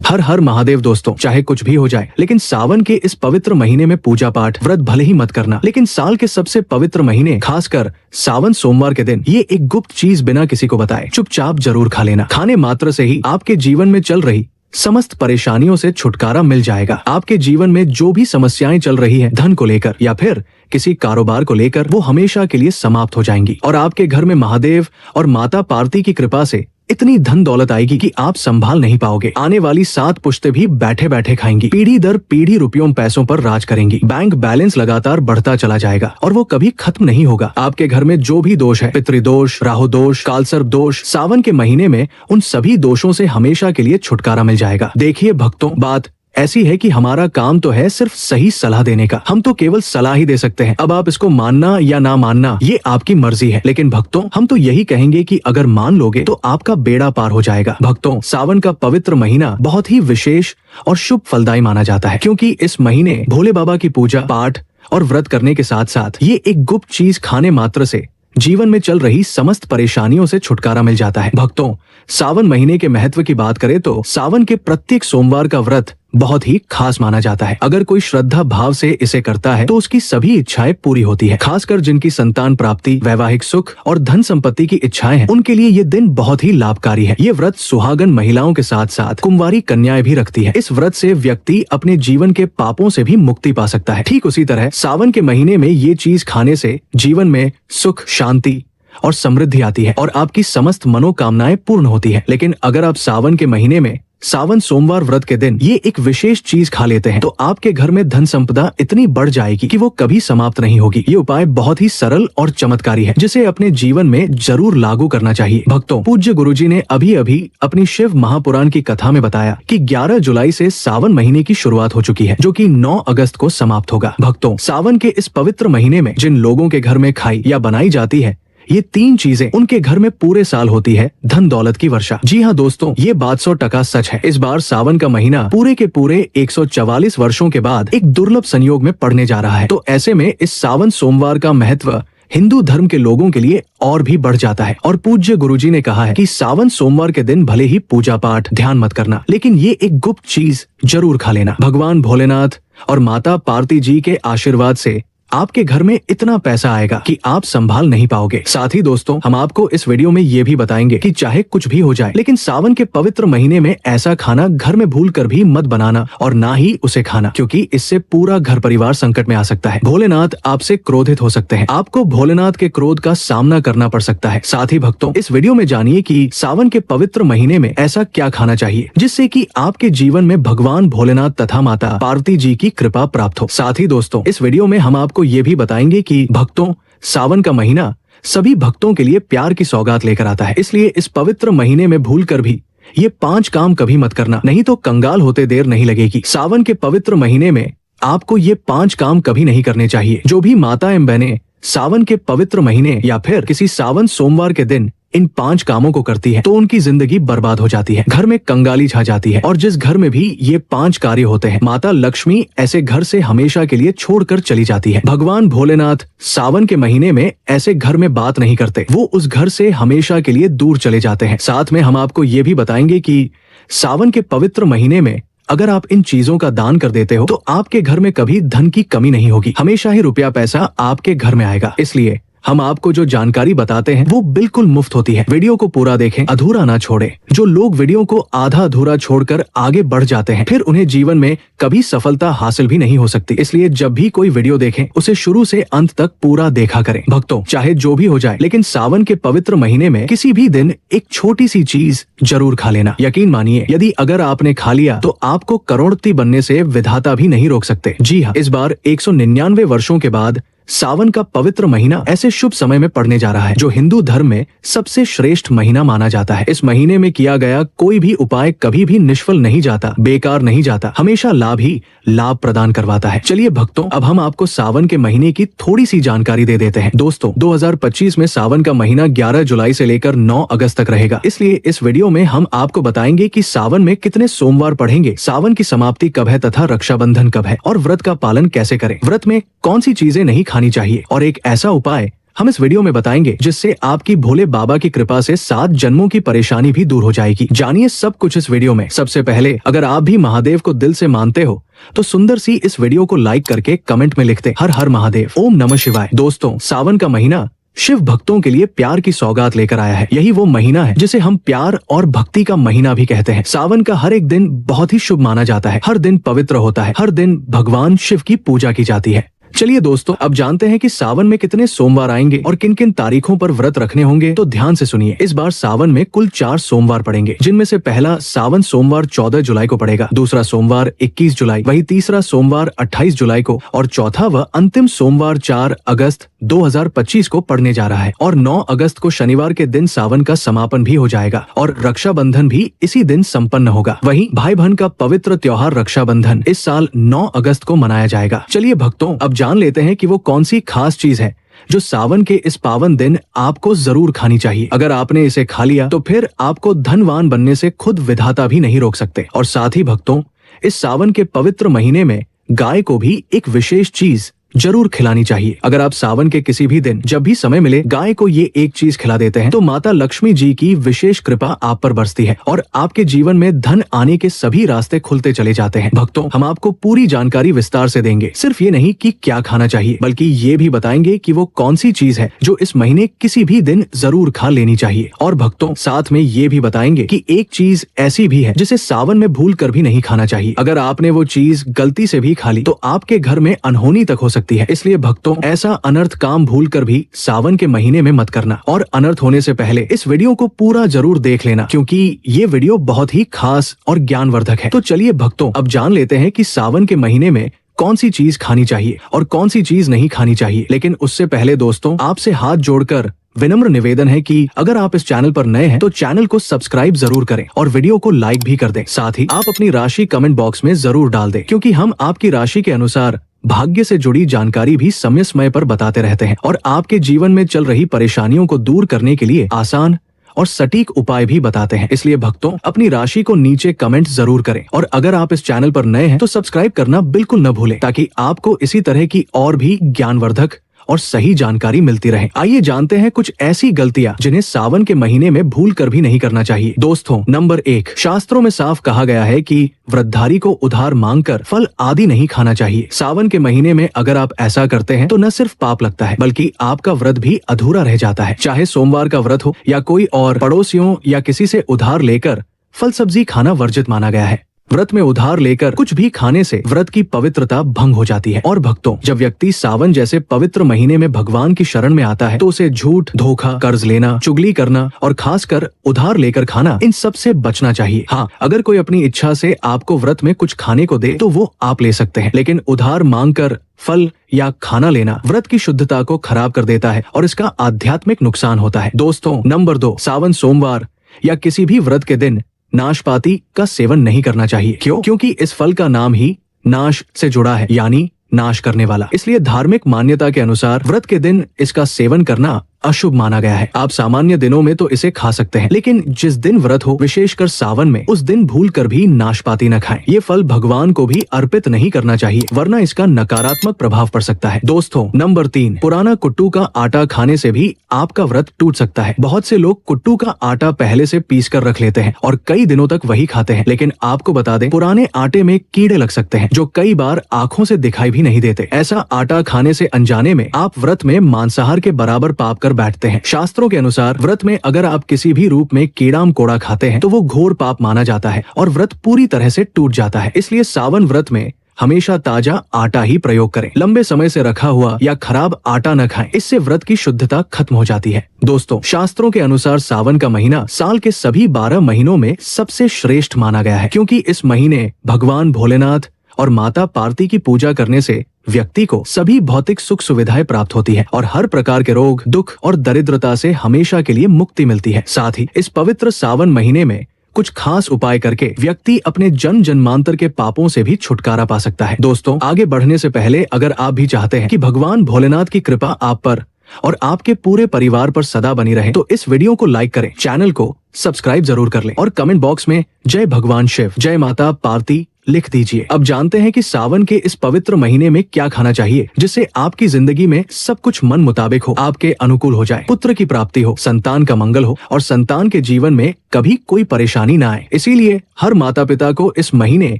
हर हर महादेव दोस्तों, चाहे कुछ भी हो जाए, लेकिन सावन के इस पवित्र महीने में पूजा पाठ व्रत भले ही मत करना, लेकिन साल के सबसे पवित्र महीने खासकर सावन सोमवार के दिन ये एक गुप्त चीज बिना किसी को बताए चुपचाप जरूर खा लेना। खाने मात्र से ही आपके जीवन में चल रही समस्त परेशानियों से छुटकारा मिल जाएगा। आपके जीवन में जो भी समस्याएं चल रही हैं, धन को लेकर या फिर किसी कारोबार को लेकर, वो हमेशा के लिए समाप्त हो जाएंगी और आपके घर में महादेव और माता पार्वती की कृपा से इतनी धन दौलत आएगी कि आप संभाल नहीं पाओगे। आने वाली 7 पुश्तें भी बैठे बैठे खाएंगी। पीढ़ी दर पीढ़ी रुपयों पैसों पर राज करेंगी। बैंक बैलेंस लगातार बढ़ता चला जाएगा और वो कभी खत्म नहीं होगा। आपके घर में जो भी दोष है, पितृदोष, राहु दोष, कालसर्प दोष, सावन के महीने में उन सभी दोषों से हमेशा के लिए छुटकारा मिल जाएगा। देखिए भक्तों, बात ऐसी है कि हमारा काम तो है सिर्फ सही सलाह देने का। हम तो केवल सलाह ही दे सकते हैं। अब आप इसको मानना या ना मानना ये आपकी मर्जी है, लेकिन भक्तों हम तो यही कहेंगे कि अगर मान लोगे तो आपका बेड़ा पार हो जाएगा। भक्तों, सावन का पवित्र महीना बहुत ही विशेष और शुभ फलदायी माना जाता है, क्योंकि इस महीने भोले बाबा की पूजा पाठ और व्रत करने के साथ साथ ये एक गुप्त चीज खाने मात्र से जीवन में चल रही समस्त परेशानियों से छुटकारा मिल जाता है। भक्तों, सावन महीने के महत्व की बात करें तो सावन के प्रत्येक सोमवार का व्रत बहुत ही खास माना जाता है। अगर कोई श्रद्धा भाव से इसे करता है तो उसकी सभी इच्छाएं पूरी होती है। खासकर जिनकी संतान प्राप्ति, वैवाहिक सुख और धन संपत्ति की इच्छाएं हैं, उनके लिए ये दिन बहुत ही लाभकारी है। ये व्रत सुहागन महिलाओं के साथ साथ कुंवारी कन्याएं भी रखती है। इस व्रत से व्यक्ति अपने जीवन के पापों से भी मुक्ति पा सकता है। ठीक उसी तरह सावन के महीने में ये चीज खाने से जीवन में सुख, शांति और समृद्धि आती है और आपकी समस्त मनोकामनाएं पूर्ण होती है। लेकिन अगर आप सावन के महीने में सावन सोमवार व्रत के दिन ये एक विशेष चीज खा लेते हैं तो आपके घर में धन संपदा इतनी बढ़ जाएगी कि वो कभी समाप्त नहीं होगी। ये उपाय बहुत ही सरल और चमत्कारी है, जिसे अपने जीवन में जरूर लागू करना चाहिए। भक्तों, पूज्य गुरुजी ने अभी अभी अपनी शिव महापुराण की कथा में बताया कि 11 जुलाई से सावन महीने की शुरुआत हो चुकी है, जो कि 9 अगस्त को समाप्त होगा। भक्तों, सावन के इस पवित्र महीने में जिन लोगों के घर में खाई या बनाई जाती है, ये 3 चीजें उनके घर में पूरे साल होती है। धन दौलत की वर्षा। जी हाँ दोस्तों, ये बात 100% सच है। इस बार सावन का महीना पूरे के पूरे 144 वर्षों के बाद एक दुर्लभ संयोग में पड़ने जा रहा है। तो ऐसे में इस सावन सोमवार का महत्व हिंदू धर्म के लोगों के लिए और भी बढ़ जाता है। और पूज्य गुरुजी ने कहा है कि सावन सोमवार के दिन भले ही पूजा पाठ ध्यान मत करना, लेकिन ये एक गुप्त चीज जरूर खा लेना। भगवान भोलेनाथ और माता पार्वती जी के आशीर्वाद से आपके घर में इतना पैसा आएगा कि आप संभाल नहीं पाओगे। साथ ही दोस्तों, हम आपको इस वीडियो में ये भी बताएंगे कि चाहे कुछ भी हो जाए, लेकिन सावन के पवित्र महीने में ऐसा खाना घर में भूल कर भी मत बनाना और ना ही उसे खाना, क्योंकि इससे पूरा घर परिवार संकट में आ सकता है। भोलेनाथ आपसे क्रोधित हो सकते हैं। आपको भोलेनाथ के क्रोध का सामना करना पड़ सकता है। साथ ही भक्तों, इस वीडियो में जानिए कि सावन के पवित्र महीने में ऐसा क्या खाना चाहिए जिससे कि आपके जीवन में भगवान भोलेनाथ तथा माता पार्वती जी की कृपा प्राप्त हो। साथ ही दोस्तों, इस वीडियो में हम आपको ये भी बताएंगे कि भक्तों, सावन का महीना सभी भक्तों के लिए प्यार की सौगात लेकर आता है। इसलिए इस पवित्र महीने में भूल कर भी ये 5 काम कभी मत करना, नहीं तो कंगाल होते देर नहीं लगेगी। सावन के पवित्र महीने में आपको ये 5 काम कभी नहीं करने चाहिए। जो भी माता एवं बहनें सावन के पवित्र महीने या फिर किसी सावन सोमवार के दिन इन 5 कामों को करती है तो उनकी जिंदगी बर्बाद हो जाती है, घर में कंगाली छा जाती है। और जिस घर में भी ये 5 कार्य होते हैं, माता लक्ष्मी ऐसे घर से हमेशा के लिए छोड़कर चली जाती है। भगवान भोलेनाथ सावन के महीने में ऐसे घर में बात नहीं करते, वो उस घर से हमेशा के लिए दूर चले जाते हैं। साथ में हम आपको ये भी बताएंगे कि सावन के पवित्र महीने में अगर आप इन चीजों का दान कर देते हो तो आपके घर में कभी धन की कमी नहीं होगी, हमेशा ही रुपया पैसा आपके घर में आएगा। इसलिए हम आपको जो जानकारी बताते हैं वो बिल्कुल मुफ्त होती है। वीडियो को पूरा देखें, अधूरा ना छोड़े। जो लोग वीडियो को आधा अधूरा छोड़कर आगे बढ़ जाते हैं, फिर उन्हें जीवन में कभी सफलता हासिल भी नहीं हो सकती। इसलिए जब भी कोई वीडियो देखें, उसे शुरू से अंत तक पूरा देखा करें। भक्तों, चाहे जो भी हो जाए, लेकिन सावन के पवित्र महीने में किसी भी दिन एक छोटी सी चीज जरूर खा लेना। यकीन मानिए, यदि अगर आपने खा लिया तो आपको करोड़पति बनने से विधाता भी नहीं रोक सकते। जी हाँ, इस बार 199 वर्षों के बाद सावन का पवित्र महीना ऐसे शुभ समय में पड़ने जा रहा है जो हिंदू धर्म में सबसे श्रेष्ठ महीना माना जाता है। इस महीने में किया गया कोई भी उपाय कभी भी निष्फल नहीं जाता, बेकार नहीं जाता, हमेशा लाभ ही लाभ प्रदान करवाता है। चलिए भक्तों, अब हम आपको सावन के महीने की थोड़ी सी जानकारी दे देते हैं। दोस्तों, 2025 में सावन का महीना 11 जुलाई से लेकर 9 अगस्त तक रहेगा। इसलिए इस वीडियो में हम आपको बताएंगे कि सावन में कितने सोमवार पढ़ेंगे, सावन की समाप्ति कब है तथा रक्षाबंधन कब है और व्रत का पालन कैसे करें, व्रत में कौन सी चीजें नहीं खानी चाहिए और एक ऐसा उपाय हम इस वीडियो में बताएंगे जिससे आपकी भोले बाबा की कृपा से 7 जन्मों की परेशानी भी दूर हो जाएगी। जानिए सब कुछ इस वीडियो में। सबसे पहले अगर आप भी महादेव को दिल से मानते हो तो सुंदर सी इस वीडियो को लाइक करके कमेंट में लिखते हर हर महादेव, ओम नमः शिवाय। दोस्तों, सावन का महीना शिव भक्तों के लिए प्यार की सौगात लेकर आया है। यही वो महीना है जिसे हम प्यार और भक्ति का महीना भी कहते हैं। सावन का हर एक दिन बहुत ही शुभ माना जाता है। हर दिन पवित्र होता है। हर दिन भगवान शिव की पूजा की जाती है। चलिए दोस्तों, अब जानते हैं कि सावन में कितने सोमवार आएंगे और किन किन तारीखों पर व्रत रखने होंगे। तो ध्यान से सुनिए। इस बार सावन में कुल 4 सोमवार पड़ेंगे, जिनमें से पहला सावन सोमवार 14 जुलाई को पड़ेगा, दूसरा सोमवार 21 जुलाई, वही तीसरा सोमवार 28 जुलाई को और चौथा व अंतिम सोमवार 4 अगस्त 2025 को पड़ने जा रहा है। और 9 अगस्त को शनिवार के दिन सावन का समापन भी हो जाएगा और रक्षाबंधन भी इसी दिन संपन्न होगा। वहीं भाई बहन का पवित्र त्योहार रक्षाबंधन इस साल 9 अगस्त को मनाया जाएगा। चलिए भक्तों, अब जान लेते हैं कि वो कौन सी खास चीज है जो सावन के इस पावन दिन आपको जरूर खानी चाहिए। अगर आपने इसे खा लिया तो फिर आपको धनवान बनने से खुद विधाता भी नहीं रोक सकते। और साथ ही भक्तों, इस सावन के पवित्र महीने में गाय को भी एक विशेष चीज जरूर खिलानी चाहिए। अगर आप सावन के किसी भी दिन जब भी समय मिले गाय को ये एक चीज खिला देते हैं तो माता लक्ष्मी जी की विशेष कृपा आप पर बरसती है और आपके जीवन में धन आने के सभी रास्ते खुलते चले जाते हैं। भक्तों, हम आपको पूरी जानकारी विस्तार से देंगे। सिर्फ ये नहीं कि क्या खाना चाहिए, बल्कि ये भी बताएंगे कि वो कौन सी चीज है जो इस महीने किसी भी दिन जरूर खा लेनी चाहिए। और भक्तों, साथ में ये भी बताएंगे कि एक चीज ऐसी भी है जिसे सावन में भूल कर भी नहीं खाना चाहिए। अगर आपने वो चीज गलती से भी खा ली तो आपके घर में अनहोनी तक हो सकती है। इसलिए भक्तों, ऐसा अनर्थ काम भूलकर भी सावन के महीने में मत करना। और अनर्थ होने से पहले इस वीडियो को पूरा जरूर देख लेना, क्योंकि ये वीडियो बहुत ही खास और ज्ञानवर्धक है। तो चलिए भक्तों, अब जान लेते हैं कि सावन के महीने में कौन सी चीज खानी चाहिए और कौन सी चीज नहीं खानी चाहिए। लेकिन उससे पहले दोस्तों, आपसे हाथ जोड़कर विनम्र निवेदन है कि अगर आप इस चैनल पर नए हैं तो चैनल को सब्सक्राइब जरूर करें और वीडियो को लाइक भी कर दें। साथ ही आप अपनी राशि कमेंट बॉक्स में जरूर डाल दें, क्योंकि हम आपकी राशि के अनुसार भाग्य से जुड़ी जानकारी भी समय समय पर बताते रहते हैं और आपके जीवन में चल रही परेशानियों को दूर करने के लिए आसान और सटीक उपाय भी बताते हैं। इसलिए भक्तों, अपनी राशि को नीचे कमेंट जरूर करें और अगर आप इस चैनल पर नए हैं तो सब्सक्राइब करना बिल्कुल न भूलें, ताकि आपको इसी तरह की और भी ज्ञानवर्धक और सही जानकारी मिलती रहे। आइए जानते हैं कुछ ऐसी गलतियां जिन्हें सावन के महीने में भूल कर भी नहीं करना चाहिए। दोस्तों, नंबर 1, शास्त्रों में साफ कहा गया है कि व्रतधारी को उधार मांगकर फल आदि नहीं खाना चाहिए। सावन के महीने में अगर आप ऐसा करते हैं तो न सिर्फ पाप लगता है, बल्कि आपका व्रत भी अधूरा रह जाता है। चाहे सोमवार का व्रत हो या कोई और, पड़ोसियों या किसी से उधार लेकर फल सब्जी खाना वर्जित माना गया है। व्रत में उधार लेकर कुछ भी खाने से व्रत की पवित्रता भंग हो जाती है। और भक्तों, जब व्यक्ति सावन जैसे पवित्र महीने में भगवान की शरण में आता है तो उसे झूठ, धोखा, कर्ज लेना, चुगली करना और खासकर उधार लेकर खाना, इन सब से बचना चाहिए। हाँ, अगर कोई अपनी इच्छा से आपको व्रत में कुछ खाने को दे तो वो आप ले सकते हैं, लेकिन उधार मांगकर फल या खाना लेना व्रत की शुद्धता को खराब कर देता है और इसका आध्यात्मिक नुकसान होता है। दोस्तों, नंबर 2, सावन सोमवार या किसी भी व्रत के दिन नाशपाती का सेवन नहीं करना चाहिए। क्यों? क्योंकि इस फल का नाम ही नाश से जुड़ा है, यानी नाश करने वाला। इसलिए धार्मिक मान्यता के अनुसार व्रत के दिन इसका सेवन करना अशुभ माना गया है। आप सामान्य दिनों में तो इसे खा सकते हैं, लेकिन जिस दिन व्रत हो, विशेषकर सावन में, उस दिन भूलकर भी नाशपाती न खाएं। ये फल भगवान को भी अर्पित नहीं करना चाहिए, वरना इसका नकारात्मक प्रभाव पड़ सकता है। दोस्तों, नंबर 3, पुराना कुट्टू का आटा खाने से भी आपका व्रत टूट सकता है। बहुत से लोग कुट्टू का आटा पहले से पीस कर रख लेते हैं और कई दिनों तक वही खाते हैं, लेकिन आपको बता दें, पुराने आटे में कीड़े लग सकते हैं जो कई बार आंखों से दिखाई भी नहीं देते। ऐसा आटा खाने से अनजाने में आप व्रत में मांसाहार के बराबर पाप कर बैठते हैं। शास्त्रों के अनुसार व्रत में अगर आप किसी भी रूप में कीड़ा मकोड़ा खाते हैं तो वो घोर पाप माना जाता है और व्रत पूरी तरह से टूट जाता है। इसलिए सावन व्रत में हमेशा ताजा आटा ही प्रयोग करें। लंबे समय से रखा हुआ या खराब आटा न खाएं, इससे व्रत की शुद्धता खत्म हो जाती है। दोस्तों, शास्त्रों के अनुसार सावन का महीना साल के सभी 12 महीनों में सबसे श्रेष्ठ माना गया है, क्योंकि इस महीने भगवान भोलेनाथ और माता पार्वती की पूजा करने से व्यक्ति को सभी भौतिक सुख सुविधाएं प्राप्त होती है और हर प्रकार के रोग, दुख और दरिद्रता से हमेशा के लिए मुक्ति मिलती है। साथ ही इस पवित्र सावन महीने में कुछ खास उपाय करके व्यक्ति अपने जन्म जन्मांतर के पापों से भी छुटकारा पा सकता है। दोस्तों, आगे बढ़ने से पहले अगर आप भी चाहते हैं कि भगवान भोलेनाथ की कृपा आप पर और आपके पूरे परिवार पर सदा बनी रहे, तो इस वीडियो को लाइक करें, चैनल को सब्सक्राइब जरूर कर लें और कमेंट बॉक्स में जय भगवान शिव, जय माता पार्वती लिख दीजिए। अब जानते हैं कि सावन के इस पवित्र महीने में क्या खाना चाहिए जिससे आपकी जिंदगी में सब कुछ मन मुताबिक हो, आपके अनुकूल हो जाए, पुत्र की प्राप्ति हो, संतान का मंगल हो और संतान के जीवन में कभी कोई परेशानी ना आए। इसीलिए हर माता पिता को इस महीने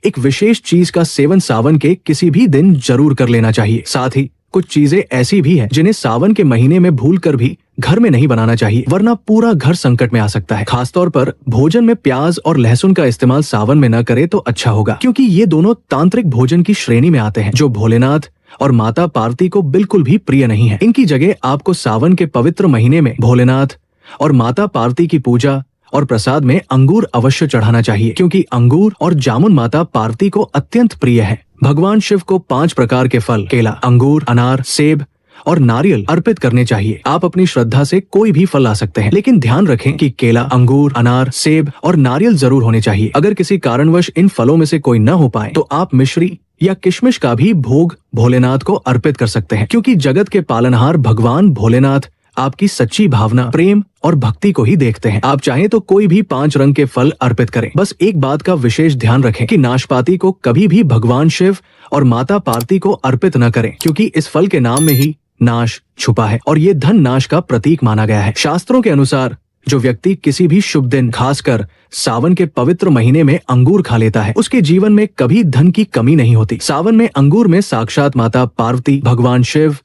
एक विशेष चीज का सेवन सावन के किसी भी दिन जरूर कर लेना चाहिए। साथ ही कुछ चीजें ऐसी भी हैं जिन्हें सावन के महीने में भूलकर भी घर में नहीं बनाना चाहिए, वरना पूरा घर संकट में आ सकता है। खासतौर पर भोजन में प्याज और लहसुन का इस्तेमाल सावन में न करे तो अच्छा होगा, क्योंकि ये दोनों तांत्रिक भोजन की श्रेणी में आते हैं जो भोलेनाथ और माता पार्वती को बिल्कुल भी प्रिय नहीं है। इनकी जगह आपको सावन के पवित्र महीने में भोलेनाथ और माता पार्वती की पूजा और प्रसाद में अंगूर अवश्य चढ़ाना चाहिए, क्योंकि अंगूर और जामुन माता पार्वती को अत्यंत प्रिय है। भगवान शिव को 5 प्रकार के फल केला, अंगूर, अनार, सेब और नारियल अर्पित करने चाहिए। आप अपनी श्रद्धा से कोई भी फल ला सकते हैं, लेकिन ध्यान रखें कि केला, अंगूर, अनार, सेब और नारियल जरूर होने चाहिए। अगर किसी कारणवश इन फलों में से कोई न हो पाए तो आप मिश्री या किशमिश का भी भोग भोलेनाथ को अर्पित कर सकते हैं, क्योंकि जगत के पालनहार भगवान भोलेनाथ आपकी सच्ची भावना, प्रेम और भक्ति को ही देखते हैं। आप चाहें तो कोई भी 5 रंग के फल अर्पित करें। बस एक बात का विशेष ध्यान रखें कि नाशपाती को कभी भी भगवान शिव और माता पार्वती को अर्पित न करें, क्योंकि इस फल के नाम में ही नाश छुपा है और ये धन नाश का प्रतीक माना गया है। शास्त्रों के अनुसार जो व्यक्ति किसी भी शुभ दिन, खासकर सावन के पवित्र महीने में अंगूर खा लेता है, उसके जीवन में कभी धन की कमी नहीं होती। सावन में अंगूर में साक्षात माता पार्वती, भगवान शिव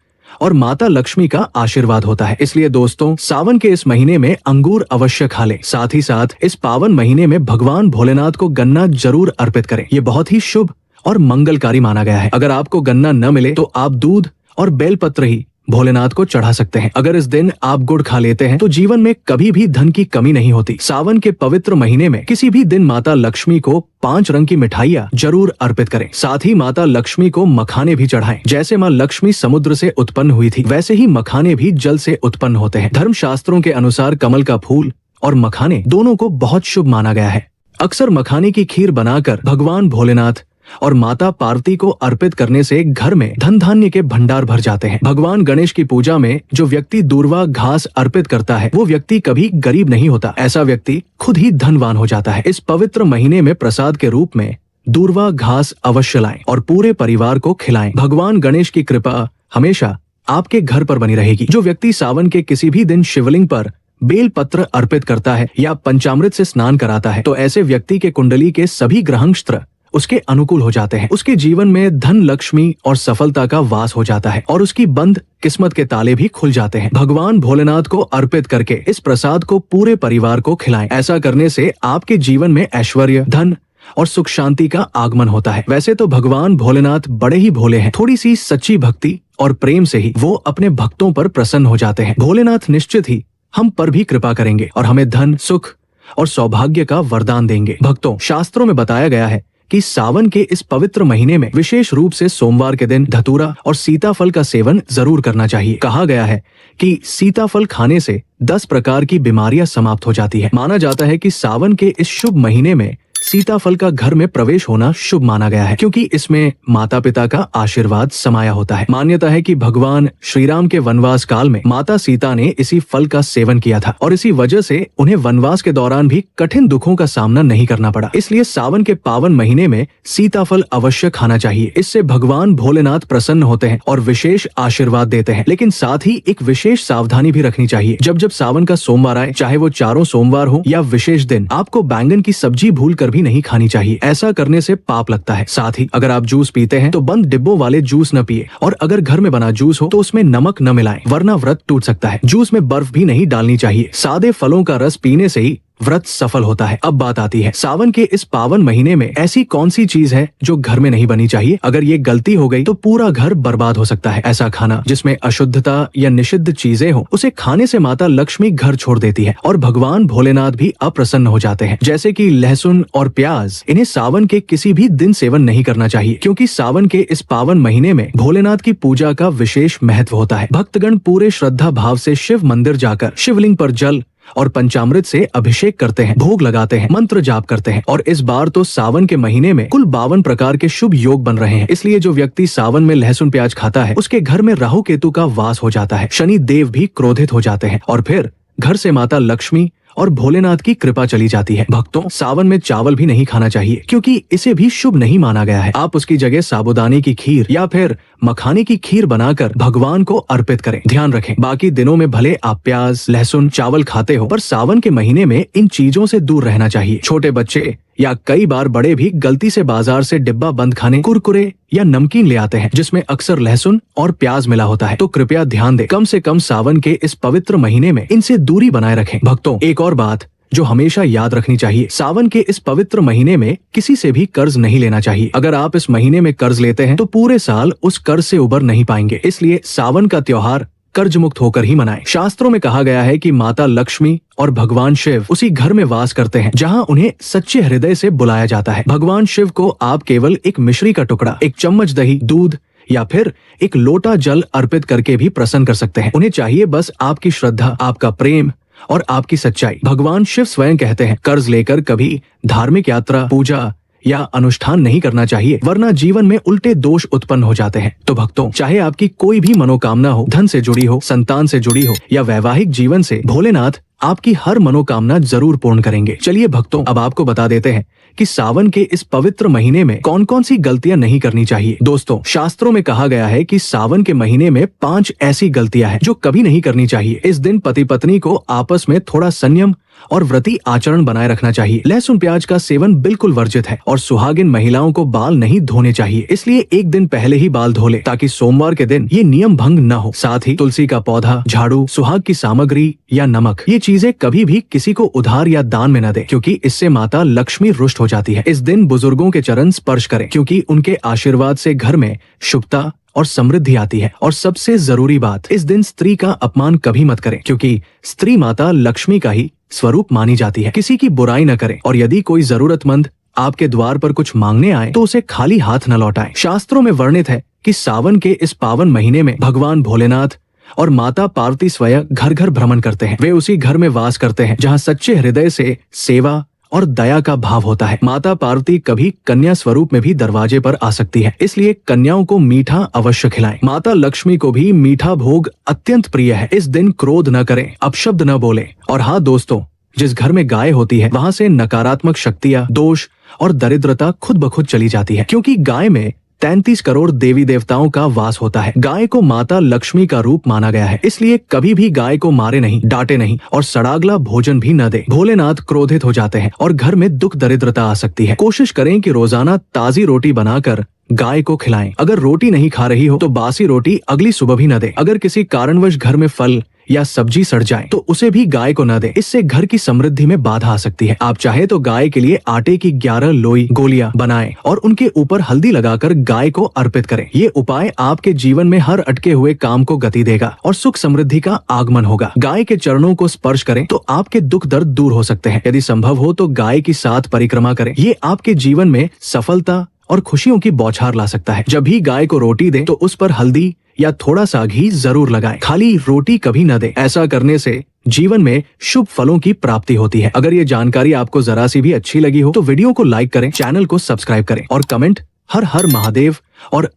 और माता लक्ष्मी का आशीर्वाद होता है। इसलिए दोस्तों, सावन के इस महीने में अंगूर अवश्य खा लें। साथ ही साथ इस पावन महीने में भगवान भोलेनाथ को गन्ना जरूर अर्पित करें। ये बहुत ही शुभ और मंगलकारी माना गया है। अगर आपको गन्ना न मिले तो आप दूध और बेलपत्र ही भोलेनाथ को चढ़ा सकते हैं। अगर इस दिन आप गुड़ खा लेते हैं तो जीवन में कभी भी धन की कमी नहीं होती। सावन के पवित्र महीने में किसी भी दिन माता लक्ष्मी को 5 रंग की मिठाइयाँ जरूर अर्पित करें। साथ ही माता लक्ष्मी को मखाने भी चढ़ाएं। जैसे माँ लक्ष्मी समुद्र से उत्पन्न हुई थी, वैसे ही मखाने भी जल से उत्पन्न होते हैं। धर्मशास्त्रों के अनुसार कमल का फूल और मखाने दोनों को बहुत शुभ माना गया है। अक्सर मखाने की खीर बनाकर भगवान भोलेनाथ और माता पार्वती को अर्पित करने से घर में धन धान्य के भंडार भर जाते हैं। भगवान गणेश की पूजा में जो व्यक्ति दूर्वा घास अर्पित करता है वो व्यक्ति कभी गरीब नहीं होता। ऐसा व्यक्ति खुद ही धनवान हो जाता है। इस पवित्र महीने में प्रसाद के रूप में दूर्वा घास अवश्य लाएं और पूरे परिवार को खिलाएं। भगवान गणेश की कृपा हमेशा आपके घर पर बनी रहेगी। जो व्यक्ति सावन के किसी भी दिन शिवलिंग पर बेल पत्र अर्पित करता है या पंचामृत से स्नान कराता है तो ऐसे व्यक्ति के कुंडली के सभी ग्रहनक्षत्र उसके अनुकूल हो जाते हैं। उसके जीवन में धन, लक्ष्मी और सफलता का वास हो जाता है और उसकी बंद किस्मत के ताले भी खुल जाते हैं। भगवान भोलेनाथ को अर्पित करके इस प्रसाद को पूरे परिवार को खिलाएं। ऐसा करने से आपके जीवन में ऐश्वर्य, धन और सुख शांति का आगमन होता है। वैसे तो भगवान भोलेनाथ बड़े ही भोले हैं। थोड़ी सी सच्ची भक्ति और प्रेम से ही वो अपने भक्तों पर प्रसन्न हो जाते हैं। भोलेनाथ निश्चित ही हम पर भी कृपा करेंगे और हमें धन, सुख और सौभाग्य का वरदान देंगे। भक्तों, शास्त्रों में बताया गया है कि सावन के इस पवित्र महीने में विशेष रूप से सोमवार के दिन धतूरा और सीताफल का सेवन जरूर करना चाहिए। कहा गया है कि सीताफल खाने से 10 प्रकार की बीमारियां समाप्त हो जाती है। माना जाता है कि सावन के इस शुभ महीने में सीताफल का घर में प्रवेश होना शुभ माना गया है, क्योंकि इसमें माता पिता का आशीर्वाद समाया होता है। मान्यता है कि भगवान श्री राम के वनवास काल में माता सीता ने इसी फल का सेवन किया था और इसी वजह से उन्हें वनवास के दौरान भी कठिन दुखों का सामना नहीं करना पड़ा। इसलिए सावन के पावन महीने में सीताफल अवश्य खाना चाहिए। इससे भगवान भोलेनाथ प्रसन्न होते हैं और विशेष आशीर्वाद देते हैं। लेकिन साथ ही एक विशेष सावधानी भी रखनी चाहिए। जब जब सावन का सोमवार आए, चाहे वो चारों सोमवार हो या विशेष दिन, आपको बैंगन की सब्जी भूल कर भी नहीं खानी चाहिए। ऐसा करने से पाप लगता है। साथ ही अगर आप जूस पीते हैं तो बंद डिब्बों वाले जूस न पिए और अगर घर में बना जूस हो तो उसमें नमक न मिलाएं, वरना व्रत टूट सकता है। जूस में बर्फ भी नहीं डालनी चाहिए। सादे फलों का रस पीने से ही व्रत सफल होता है। अब बात आती है, सावन के इस पावन महीने में ऐसी कौन सी चीज है जो घर में नहीं बनी चाहिए? अगर ये गलती हो गई तो पूरा घर बर्बाद हो सकता है। ऐसा खाना जिसमें अशुद्धता या निषिद्ध चीजें हो, उसे खाने से माता लक्ष्मी घर छोड़ देती है और भगवान भोलेनाथ भी अप्रसन्न हो जाते हैं। जैसे कि लहसुन और प्याज, इन्हें सावन के किसी भी दिन सेवन नहीं करना चाहिए, क्योंकि सावन के इस पावन महीने में भोलेनाथ की पूजा का विशेष महत्व होता है। भक्तगण पूरे श्रद्धा भाव से शिव मंदिर जाकर शिवलिंग पर जल और पंचामृत से अभिषेक करते हैं, भोग लगाते हैं, मंत्र जाप करते हैं। और इस बार तो सावन के महीने में कुल 52 प्रकार के शुभ योग बन रहे हैं। इसलिए जो व्यक्ति सावन में लहसुन प्याज खाता है उसके घर में राहु केतु का वास हो जाता है। शनि देव भी क्रोधित हो जाते हैं और फिर घर से माता लक्ष्मी और भोलेनाथ की कृपा चली जाती है। भक्तों, सावन में चावल भी नहीं खाना चाहिए क्योंकि इसे भी शुभ नहीं माना गया है। आप उसकी जगह साबूदाने की खीर या फिर मखाने की खीर बनाकर भगवान को अर्पित करें। ध्यान रखें, बाकी दिनों में भले आप प्याज, लहसुन, चावल खाते हो, पर सावन के महीने में इन चीजों से दूर रहना चाहिए। छोटे बच्चे या कई बार बड़े भी गलती से बाजार से डिब्बा बंद खाने, कुरकुरे या नमकीन ले आते हैं जिसमें अक्सर लहसुन और प्याज मिला होता है। तो कृपया ध्यान दें, कम से कम सावन के इस पवित्र महीने में इनसे दूरी बनाए रखें। भक्तों, एक और बात जो हमेशा याद रखनी चाहिए, सावन के इस पवित्र महीने में किसी से भी कर्ज नहीं लेना चाहिए। अगर आप इस महीने में कर्ज लेते हैं तो पूरे साल उस कर्ज से उबर नहीं पाएंगे। इसलिए सावन का त्योहार कर्ज मुक्त होकर ही मनाएं। शास्त्रों में कहा गया है कि माता लक्ष्मी और भगवान शिव उसी घर में वास करते हैं जहां उन्हें सच्चे हृदय से बुलाया जाता है। भगवान शिव को आप केवल एक मिश्री का टुकड़ा, एक चम्मच दही, दूध या फिर एक लोटा जल अर्पित करके भी प्रसन्न कर सकते हैं। उन्हें चाहिए बस आपकी श्रद्धा, आपका प्रेम और आपकी सच्चाई। भगवान शिव स्वयं कहते हैं, कर्ज लेकर कभी धार्मिक यात्रा, पूजा या अनुष्ठान नहीं करना चाहिए, वरना जीवन में उल्टे दोष उत्पन्न हो जाते हैं। तो भक्तों, चाहे आपकी कोई भी मनोकामना हो, धन से जुड़ी हो, संतान से जुड़ी हो या वैवाहिक जीवन से, भोलेनाथ आपकी हर मनोकामना जरूर पूर्ण करेंगे। चलिए भक्तों, अब आपको बता देते हैं कि सावन के इस पवित्र महीने में कौन कौन सी गलतियां नहीं करनी चाहिए। दोस्तों, शास्त्रों में कहा गया है कि सावन के महीने में 5 ऐसी गलतियां हैं जो कभी नहीं करनी चाहिए। इस दिन पति पत्नी को आपस में थोड़ा संयम और व्रती आचरण बनाए रखना चाहिए। लहसुन प्याज का सेवन बिल्कुल वर्जित है और सुहागिन महिलाओं को बाल नहीं धोने चाहिए। इसलिए एक दिन पहले ही बाल धो ले ताकि सोमवार के दिन ये नियम भंग न हो। साथ ही तुलसी का पौधा, झाड़ू, सुहाग की सामग्री या नमक, ये चीजें कभी भी किसी को उधार या दान में न दे क्योंकि इससे माता लक्ष्मी रुष्ट हो जाती है। इस दिन बुजुर्गों के चरण स्पर्श करें क्योंकि उनके आशीर्वाद से घर में शुभता और समृद्धि आती है। और सबसे जरूरी बात, इस दिन स्त्री का अपमान कभी मत करें क्योंकि स्त्री माता लक्ष्मी का ही स्वरूप मानी जाती है। किसी की बुराई न करें और यदि कोई जरूरतमंद आपके द्वार पर कुछ मांगने आए तो उसे खाली हाथ न लौटाएं। शास्त्रों में वर्णित है कि सावन के इस पावन महीने में भगवान भोलेनाथ और माता पार्वती स्वयं घर घर भ्रमण करते हैं। वे उसी घर में वास करते हैं जहाँ सच्चे हृदय से सेवा और दया का भाव होता है। माता पार्वती कभी कन्या स्वरूप में भी दरवाजे पर आ सकती है, इसलिए कन्याओं को मीठा अवश्य खिलाएं। माता लक्ष्मी को भी मीठा भोग अत्यंत प्रिय है। इस दिन क्रोध न करें, अपशब्द न बोले। और हाँ दोस्तों, जिस घर में गाय होती है वहाँ से नकारात्मक शक्तियाँ, दोष और दरिद्रता खुद ब खुद चली जाती है क्योंकि गाय में 33 करोड़ देवी देवताओं का वास होता है। गाय को माता लक्ष्मी का रूप माना गया है, इसलिए कभी भी गाय को मारे नहीं, डांटे नहीं और सड़ागला भोजन भी न दे। भोलेनाथ क्रोधित हो जाते हैं और घर में दुख दरिद्रता आ सकती है। कोशिश करें कि रोजाना ताजी रोटी बनाकर गाय को खिलाएं। अगर रोटी नहीं खा रही हो तो बासी रोटी अगली सुबह भी न दे। अगर किसी कारणवश घर में फल या सब्जी सड़ जाए तो उसे भी गाय को न दे, इससे घर की समृद्धि में बाधा आ सकती है। आप चाहे तो गाय के लिए आटे की 11 लोई गोलियां बनाएं और उनके ऊपर हल्दी लगाकर गाय को अर्पित करें। ये उपाय आपके जीवन में हर अटके हुए काम को गति देगा और सुख समृद्धि का आगमन होगा। गाय के चरणों को स्पर्श करें तो आपके दुख दर्द दूर हो सकते हैं। यदि संभव हो तो गाय की 7 परिक्रमा करें। ये आपके जीवन में सफलता और खुशियों की बौछार ला सकता है। जब भी गाय को रोटी दें तो उस पर हल्दी या थोड़ा सा घी जरूर लगाएं। खाली रोटी कभी न दें। ऐसा करने से जीवन में शुभ फलों की प्राप्ति होती है। अगर ये जानकारी आपको जरा सी भी अच्छी लगी हो तो वीडियो को लाइक करें, चैनल को सब्सक्राइब करें और कमेंट हर हर महादेव और